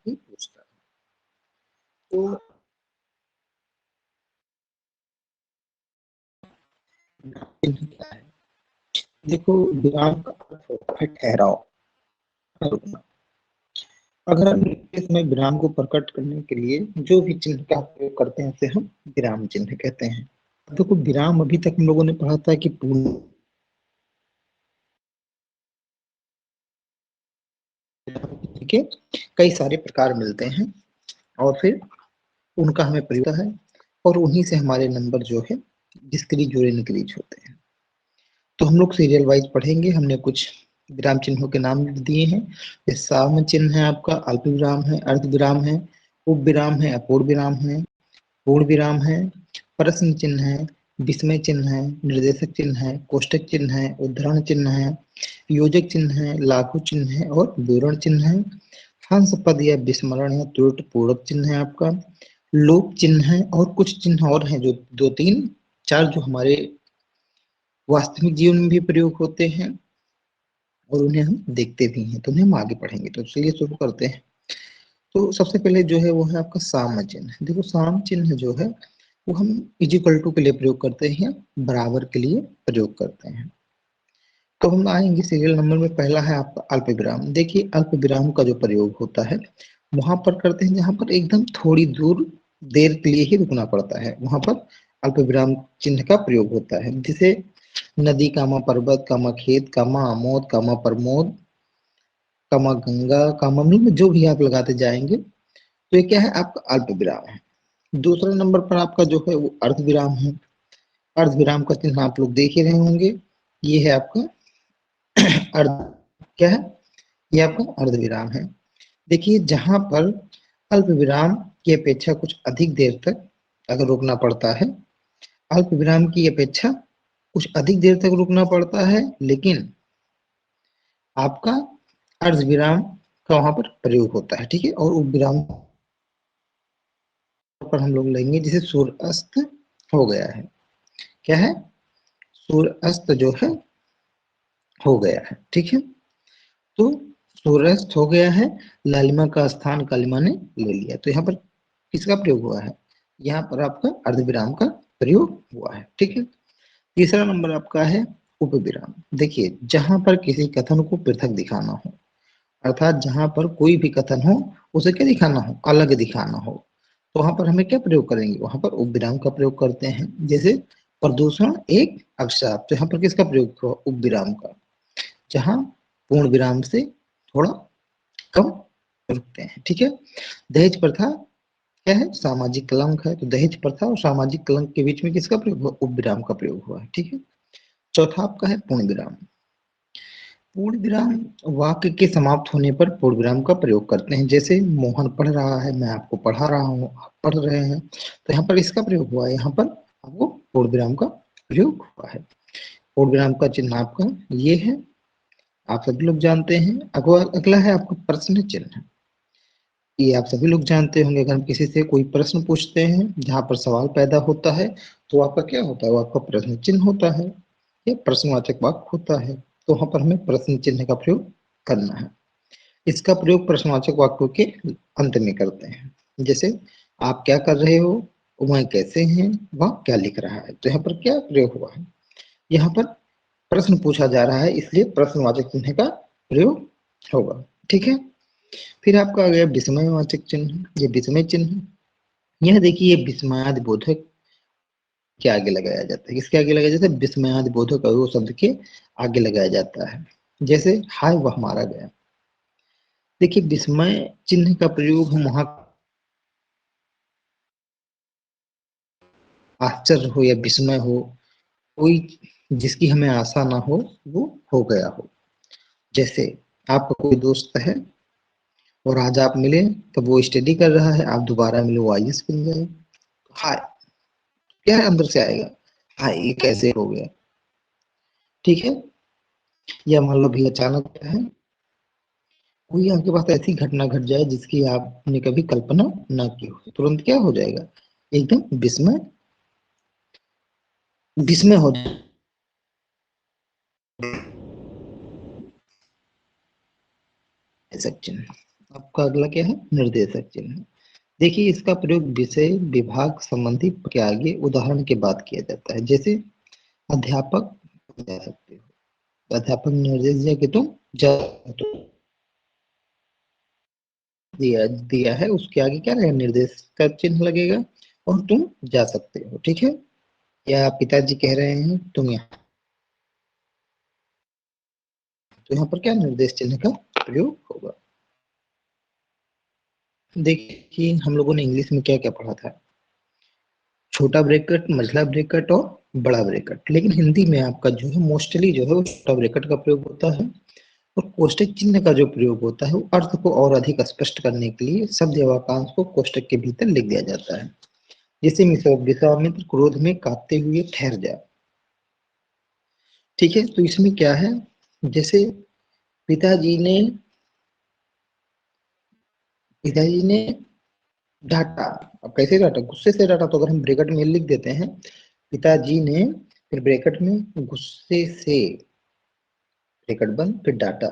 ही पूछता है। तो चिन्ह क्या है? देखो, विराम का अर्थ होता है ठहराव, रुकना। अगर हम लिखते समय विराम को प्रकट करने के लिए जो भी चिन्ह का प्रयोग करते हैं उसे हम विराम चिन्ह कहते हैं। देखो, विराम अभी तक हम लोगों ने पढ़ा था कि पूर्ण, के कई सारे प्रकार मिलते हैं और फिर उनका हमें प्रयोग है और उन्हीं से हमारे नंबर जो है डिस्क्रीज और इनक्रीज होते हैं। तो हम लोग सीरियल वाइज पढ़ेंगे। हमने कुछ विराम चिन्हों के नाम दिए हैं। ये साम चिन्ह है आपका, अल्प विराम है, अर्ध विराम है, उप विराम है, अपूर्ण विराम है, पूर्ण विराम है, प्रश्न चिन्ह है, विस्मय चिन्ह है, निर्देशक चिन्ह है, कोष्टक चिन्ह है, उद्धरण चिन्ह है, योजक चिन्ह है, लाघु चिन्ह है और विवरण चिन्ह है। हंस पद या विस्मरण है, त्रुट पूरक चिन्ह है आपका, लोप चिन्ह है और कुछ चिन्ह और हैं जो दो तीन चार जो हमारे वास्तविक जीवन में भी प्रयोग होते हैं और उन्हें हम देखते भी हैं, तो उन्हें हम आगे पढ़ेंगे। तो चलिए शुरू करते हैं। तो सबसे पहले जो है वो है आपका साम चिन्ह। देखो, साम चिन्ह जो है वो हम इक्वल टू के लिए प्रयोग करते हैं, बराबर के लिए प्रयोग करते हैं। तो हम आएंगे सीरियल नंबर में, पहला है आपका अल्प विराम। देखिए, अल्प विराम का जो प्रयोग होता है वहां पर करते हैं जहां पर एकदम थोड़ी दूर देर के लिए ही रुकना पड़ता है, वहां पर अल्प विराम चिन्ह का प्रयोग होता है। जैसे नदी कामा पर्वत कामा खेत कामा आमोद कामा प्रमोद कामा गंगा कामा में जो भी आप लगाते जाएंगे तो ये क्या है, आपका अल्प विराम है। दूसरे नंबर पर आपका जो है वो अर्ध विराम है। अर्ध विराम का चिन्ह आप लोग देख ही रहे होंगे, ये है आपका अर्ध, क्या है, ये आपका अर्ध विराम है। देखिए, जहां पर अल्प विराम की अपेक्षा कुछ अधिक देर तक अगर रुकना पड़ता है, अल्प विराम की अपेक्षा कुछ अधिक देर तक रुकना पड़ता है, लेकिन आपका अर्ध विराम का वहां पर प्रयोग होता है, ठीक है। और उप विराम पर हम लोग लेंगे जैसे सूर्य अस्त हो गया है, क्या है, सूर्य अस्त जो है हो गया है, ठीक है। तो सूर्यास्त हो गया है, लालिमा का स्थान कालिमा ने ले लिया, तो यहाँ पर किसका प्रयोग हुआ है, यहाँ पर आपका अर्धविराम का प्रयोग हुआ है, ठीक है। तीसरा नंबर आपका है उपविराम। देखिए, जहां पर किसी कथन को पृथक दिखाना हो, अर्थात जहां पर कोई भी कथन हो उसे क्या दिखाना हो, अलग दिखाना हो, तो वहां पर हमें क्या प्रयोग करेंगे, वहां पर उपविराम का प्रयोग करते हैं। जैसे प्रदूषण एक अभिशाप, तो यहाँ पर किसका प्रयोग हुआ, उपविराम का। जहां पूर्ण विराम से थोड़ा कम रुकते हैं, ठीक है। दहेज प्रथा क्या है, सामाजिक कलंक है, तो दहेज प्रथा और सामाजिक कलंक के बीच में किसका प्रयोग हुआ, उपविराम का प्रयोग हुआ है, ठीक है। चौथा आपका है पूर्ण विराम। पूर्ण विराम वाक्य के समाप्त होने पर पूर्ण विराम का प्रयोग करते हैं। जैसे मोहन पढ़ रहा है, मैं आपको पढ़ा रहा हूँ, आप पढ़ रहे हैं, तो यहाँ पर इसका प्रयोग हुआ है, यहाँ पर आपको पूर्ण विराम का प्रयोग हुआ है। पूर्ण विराम का चिन्ह आपका ये है, आप सभी लोग जानते हैं। अगला है आपका प्रश्न चिन्ह। ये आप सभी लोग जानते होंगे, अगर हम किसी से कोई प्रश्न पूछते हैं जहां पर सवाल पैदा होता है तो आपका क्या होता है, वो आपका प्रश्न चिन्ह होता है, ये प्रश्नवाचक वाक्य होता है, तो वहां पर हमें प्रश्न चिन्ह का प्रयोग करना है। इसका प्रयोग प्रश्नवाचक वाक्यों के अंत में करते हैं। जैसे आप क्या कर रहे हो, वह कैसे हैं, वह क्या लिख रहा है, तो यहाँ पर क्या प्रयोग हुआ है, यहाँ पर प्रश्न पूछा जा रहा है, इसलिए प्रश्नवाचक चिन्ह का प्रयोग होगा, ठीक है। फिर आपका आ गया विस्मयवाचक चिन्ह। ये विस्मय चिन्ह, यह देखिए विस्मयादि बोधक के आगे लगाया जाता है। किसके आगे लगाया जाता है, विस्मयादि बोधक और वो शब्द के आगे लगाया जाता है। जैसे हाय वह मारा गया। देखिए, विस्मय चिन्ह का प्रयोग हम वहां आश्चर्य हो या विस्मय हो, कोई जिसकी हमें आशा ना हो वो हो गया हो। जैसे आपका कोई दोस्त है और आज आप मिले तो वो स्टडी कर रहा है, आप दोबारा मिले वो आईएएस बन जाए, हाय, क्या है अंदर से आएगा, हाय ये कैसे हो गया, ठीक है। या मान लो भी अचानक क्या है, कोई आपके पास ऐसी घटना घट जाए जिसकी आपने कभी कल्पना ना की हो, तुरंत क्या हो जाएगा, एकदम विस्मय, विस्मय हो सकते हैं। आपका अगला क्या है, निर्देशक चिन्ह। देखिए इसका प्रयोग विषय विभाग संबंधी के आगे उदाहरण के बाद किया जाता है। जैसे अध्यापक जा सकते हो, अध्यापक ने निर्देश दिया कि तुम जा, तो दिया दिया है, उसके आगे क्या रहेगा, निर्देश का चिन्ह लगेगा और तुम जा सकते हो। ठीक है, या पिताजी कह रहे हैं तुम यहाँ, तो यहाँ पर क्या निर्देश चिन्ह का प्रयोग होगा। देखिए हम लोगों ने इंग्लिश में क्या क्या पढ़ा था, छोटा ब्रैकेट, मझला ब्रैकेट और बड़ा ब्रैकेट। लेकिन हिंदी में आपका जो है मोस्टली जो है वो छोटा ब्रैकेट का प्रयोग होता है, और कोष्टक चिन्ह का जो प्रयोग होता है वो अर्थ को और अधिक स्पष्ट करने के लिए शब्द या वाक्यांश को कोष्टक के भीतर लिख दिया जाता है। जैसे विश्वामित्र क्रोध में कांपते हुए ठहर जा। ठीक है, तो इसमें क्या है, जैसे पिताजी ने पिताजी ने डांटा। अब कैसे डांटा, गुस्से से डांटा, तो अगर हम ब्रैकेट में लिख देते हैं पिताजी ने, फिर ब्रैकेट में गुस्से से, ब्रैकेट बंद, फिर डांटा,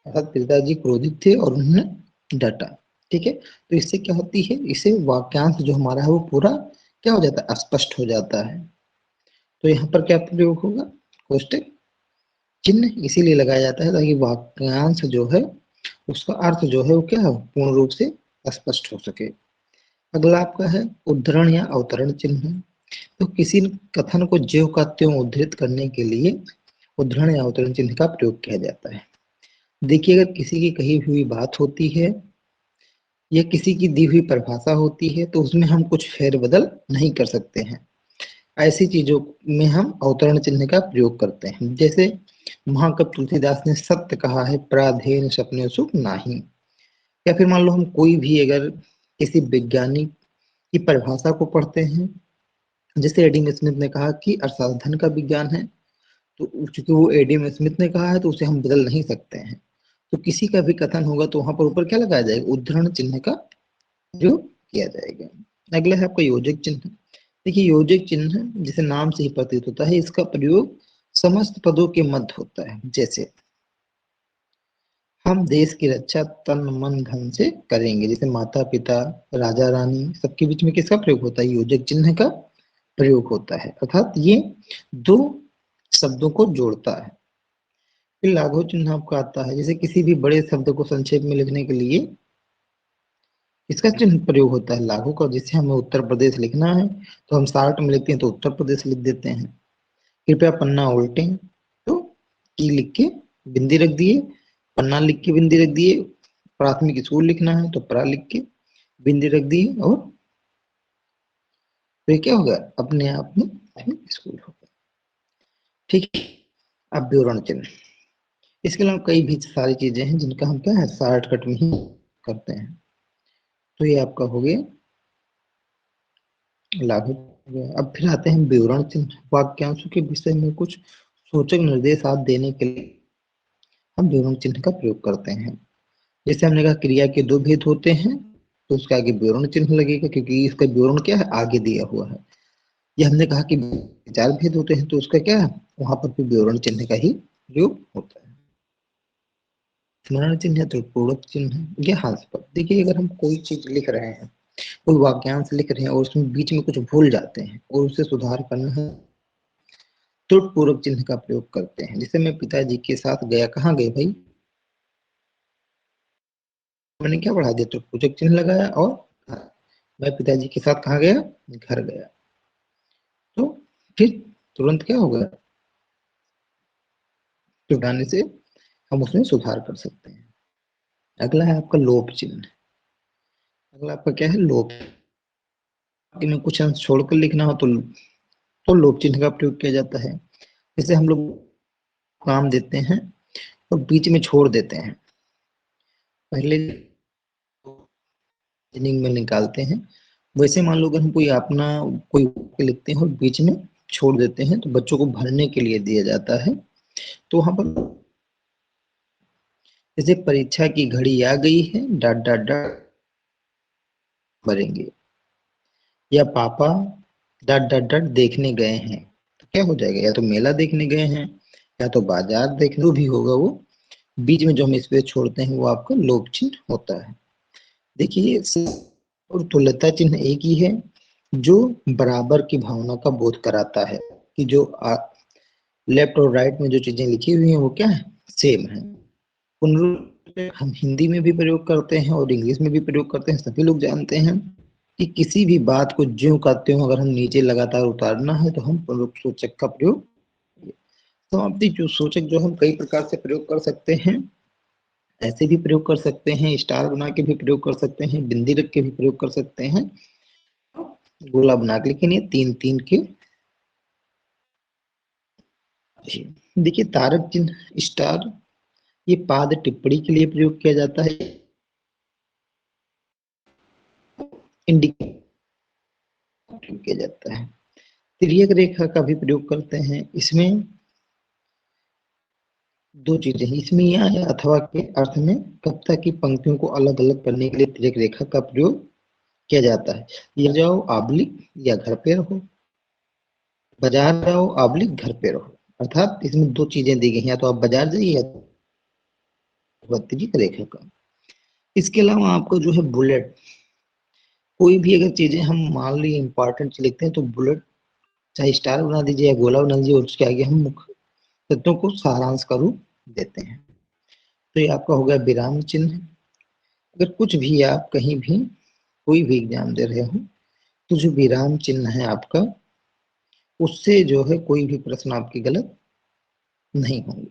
अर्थात पिताजी क्रोधित थे और उन्होंने डांटा। ठीक है, तो इससे क्या होती है, इससे वाक्यांश जो हमारा है वो पूरा क्या हो जाता है, स्पष्ट हो जाता है। तो यहाँ पर क्या प्रयोग होगा, कोष्टक चिन्ह इसीलिए लगाया जाता है ताकि वाक्यांश जो है उसका अर्थ जो है वो क्या है, पूर्ण रूप से स्पष्ट हो सके। अगला आपका है उद्धरण या अवतरण चिन्ह। तो किसी कथन को ज्यों का त्यों उद्धृत करने के लिए उद्धरण या अवतरण चिन्ह का प्रयोग किया जाता है। देखिए अगर किसी की कही हुई बात होती है या किसी की दी हुई परिभाषा होती है तो उसमें हम कुछ फेरबदल नहीं कर सकते हैं। ऐसी चीजों में हम अवतरण चिन्ह का प्रयोग करते हैं। जैसे महाकवि तुलसीदास ने सत्य कहा है, प्राधेन सपने सुख नाही। या फिर मान लो हम कोई भी अगर किसी वैज्ञानिक की परिभाषा को पढ़ते हैं, जैसे एडम स्मिथ ने कहा कि अर्थशास्त्र धन का विज्ञान है, तो चूंकि वो एडम स्मिथ ने कहा है तो उसे हम बदल नहीं सकते हैं। तो किसी का भी कथन होगा तो वहां पर ऊपर क्या लगाया जाएगा, उद्धरण चिन्ह का जो किया जाएगा। अगला है आपका योजक चिन्ह। देखिए योजक चिन्ह जिसे नाम से ही प्रतीत होता है, इसका प्रयोग समस्त पदों के मध्य होता है। जैसे हम देश की रक्षा तन मन धन से करेंगे, जैसे माता पिता, राजा रानी, सबके बीच में किसका प्रयोग होता है, योजक चिन्ह का प्रयोग होता है, अर्थात ये दो शब्दों को जोड़ता है। फिर लाघव चिन्ह आपका आता है, जैसे किसी भी बड़े शब्द को संक्षेप में लिखने के लिए इसका चिन्ह प्रयोग होता है लाघु का। जैसे हमें उत्तर प्रदेश लिखना है तो हम शार्ट में लिखते हैं तो उत्तर प्रदेश लिख देते हैं। कृपया पन्ना उल्टें, तो की लिख के बिंदी रख दिए, पन्ना लिख के बिंदी रख दिए। प्राथमिक स्कूल लिखना है तो प्रा लिख के बिंदी रख दी, और तो ये क्या होगा, अपने आप में प्राथमिक स्कूल होगा। ठीक है, अब विवरण चिन्ह, इसके अलावा कई भी सारी चीजें हैं जिनका हम क्या है शॉर्टकट में ही करते हैं। तो ये आपका हो गया लागू हो गया। अब फिर आते हैं विवरण चिन्ह। वाक्यांशों के विषय में कुछ सूचक निर्देश आप देने के लिए हम विवरण चिन्ह का प्रयोग करते हैं। जैसे हमने कहा क्रिया के दो भेद होते हैं तो उसके आगे विवरण चिन्ह लगेगा, क्योंकि इसका विवरण क्या है, आगे दिया हुआ है। ये हमने कहा कि चार भेद होते हैं तो उसका क्या है, वहां पर भी विवरण चिन्ह का ही प्रयोग होता है। स्मरण चिन्ह है तो पूरक चिन्ह है, ये हास्य। देखिए अगर हम कोई चीज लिख रहे हैं, कोई वाक्यांश लिख रहे हैं और उसमें बीच में कुछ भूल जाते हैं और उसे सुधार करना है तो पूरक चिन्ह का प्रयोग करते हैं। जैसे मैं पिताजी के साथ गया, कहाँ गए भाई, मैंने क्या बढ़ा दिया, तो पूरक चिन्ह लगाया, और मैं पिताजी के साथ कहाँ गया, घर गया। तो फिर तुरंत क्या होगा, जुटाने से हम उसमें सुधार कर सकते हैं। अगला है आपका लोप चिन्ह। अगला आपका क्या है, लोप। में कुछ अंश छोड़कर लिखना हो तो लोप चिन्ह का प्रयोग किया जाता है। जैसे हम लोग काम देते हैं और बीच में छोड़ देते हैं, पहले मीनिंग में निकालते हैं, वैसे मान लो अगर हम कोई अपना कोई वाक्य लिखते हैं और बीच में छोड़ देते हैं तो बच्चों को भरने के लिए दिया जाता है। तो वहां पर जैसे परीक्षा की घड़ी आ गई है, डॉट डॉट डॉट भरेंगे, या पापा डॉट डॉट डॉट देखने गए हैं, तो क्या हो जाएगा, या तो मेला देखने गए हैं या तो बाजार देखने, जो भी होगा वो बीच में जो हम स्पेस छोड़ते हैं वो आपका लोप चिन्ह होता है। देखिए और तुल्यता चिन्ह एक ही है जो बराबर की भावना का बोध कराता है कि जो लेफ्ट और राइट में जो चीजें लिखी हुई हैं वो क्या है, सेम है। पुनरुत्पादक हम हिंदी में भी प्रयोग करते हैं और इंग्लिश में भी प्रयोग करते हैं। सभी लोग जानते हैं कि किसी भी बात को ज्यों का त्यों अगर हम नीचे लगातार उतारना है तो हम पुनरुत्सूचक का प्रयोग, समाप्ति जो सूचक जो हम कई प्रकार से प्रयोग कर सकते हैं, ऐसे भी प्रयोग कर सकते हैं, स्टार बना के भी प्रयोग कर सकते हैं, बिंदी रख के भी प्रयोग कर सकते हैं, गोला बना के, लेकिन ये तीन तीन के। देखिए तारक चिन्ह स्टार ये पाद टिप्पणी के लिए प्रयोग किया जाता है, इंडिकेट किया जाता है। तिर्यक रेखा का भी प्रयोग करते हैं। इसमें दो चीजें, इसमें या अथवा के अर्थ में कविता की पंक्तियों को अलग अलग करने के लिए तिर्यक रेखा का प्रयोग किया जाता है। या जाओ आबलिक या घर पे रहो, बाजार जाओ आबलिक घर पे रहो, अर्थात इसमें दो चीजें दी गई हैं, या तो आप बाजार जाइए या तिर्यक रेखा का। इसके अलावा आपको जो है बुलेट, कोई भी अगर चीजें हम मान ली इंपॉर्टेंट लिखते हैं तो बुलेट चाहे स्टार बना दीजिए या गोला बना दीजिए और उसके आगे हम मुख्य तत्वों को सारांश का रूप देते हैं। तो ये आपका हो गया विराम चिन्ह। अगर कुछ भी आप कहीं भी कोई भी एग्जाम दे रहे हो तो जो विराम चिन्ह है आपका, उससे जो है कोई भी प्रश्न आपकी गलत नहीं होंगे।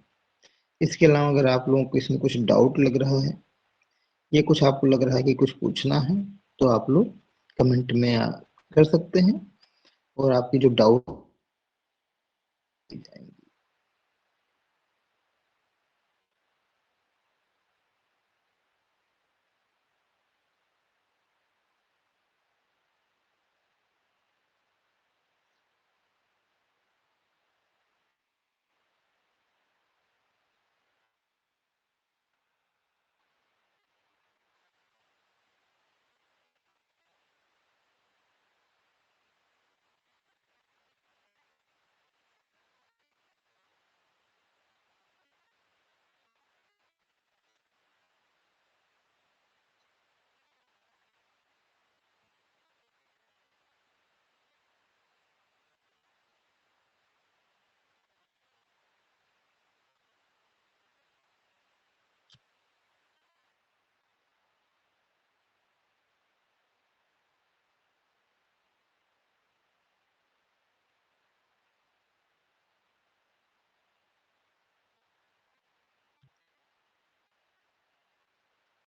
इसके अलावा अगर आप लोगों को इसमें कुछ डाउट लग रहा है या कुछ आपको लग रहा है कि कुछ पूछना है तो आप लोग कमेंट में कर सकते हैं और आपकी जो डाउट